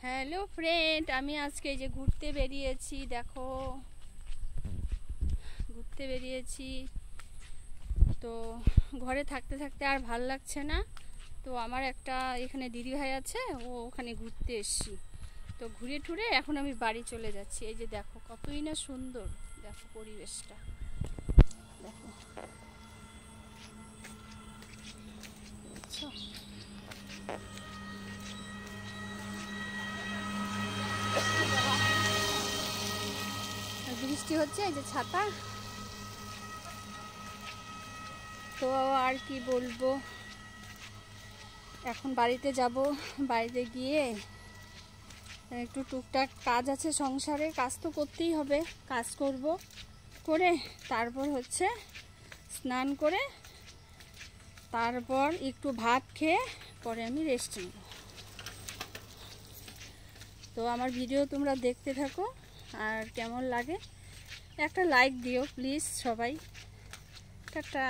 Hello friend, আমি আজকে এই যে ঘুরতে বেরিয়েছি। দেখো, ঘুরতে বেরিয়েছি তো ঘরে থাকতে থাকতে আর ভাল লাগছে না। তো আমার একটা এখানে দিদি ভাই আছে, ওখানে ঘুরতে এসছি। তো ঘুরে টুরে এখন আমি বাড়ি চলে যাচ্ছি। এই যে দেখো কতই না সুন্দর, দেখো পরিবেশটা দেখো। আচ্ছা, বৃষ্টি হচ্ছে, এই যে ছাতা। তো আর কি বলবো, এখন বাড়িতে যাব। বাড়িতে গিয়ে একটু টুকটাক কাজ আছে সংসারে, কাজ তো করতেই হবে। কাজ করব, করে তারপর হচ্ছে স্নান করে তারপর একটু ভাত খেয়ে পরে আমি রেস্ট নেব। তো আমার ভিডিও তোমরা দেখতে থাকো, আর কেমন লাগে একটা লাইক দিও প্লিজ সবাই। টাটা।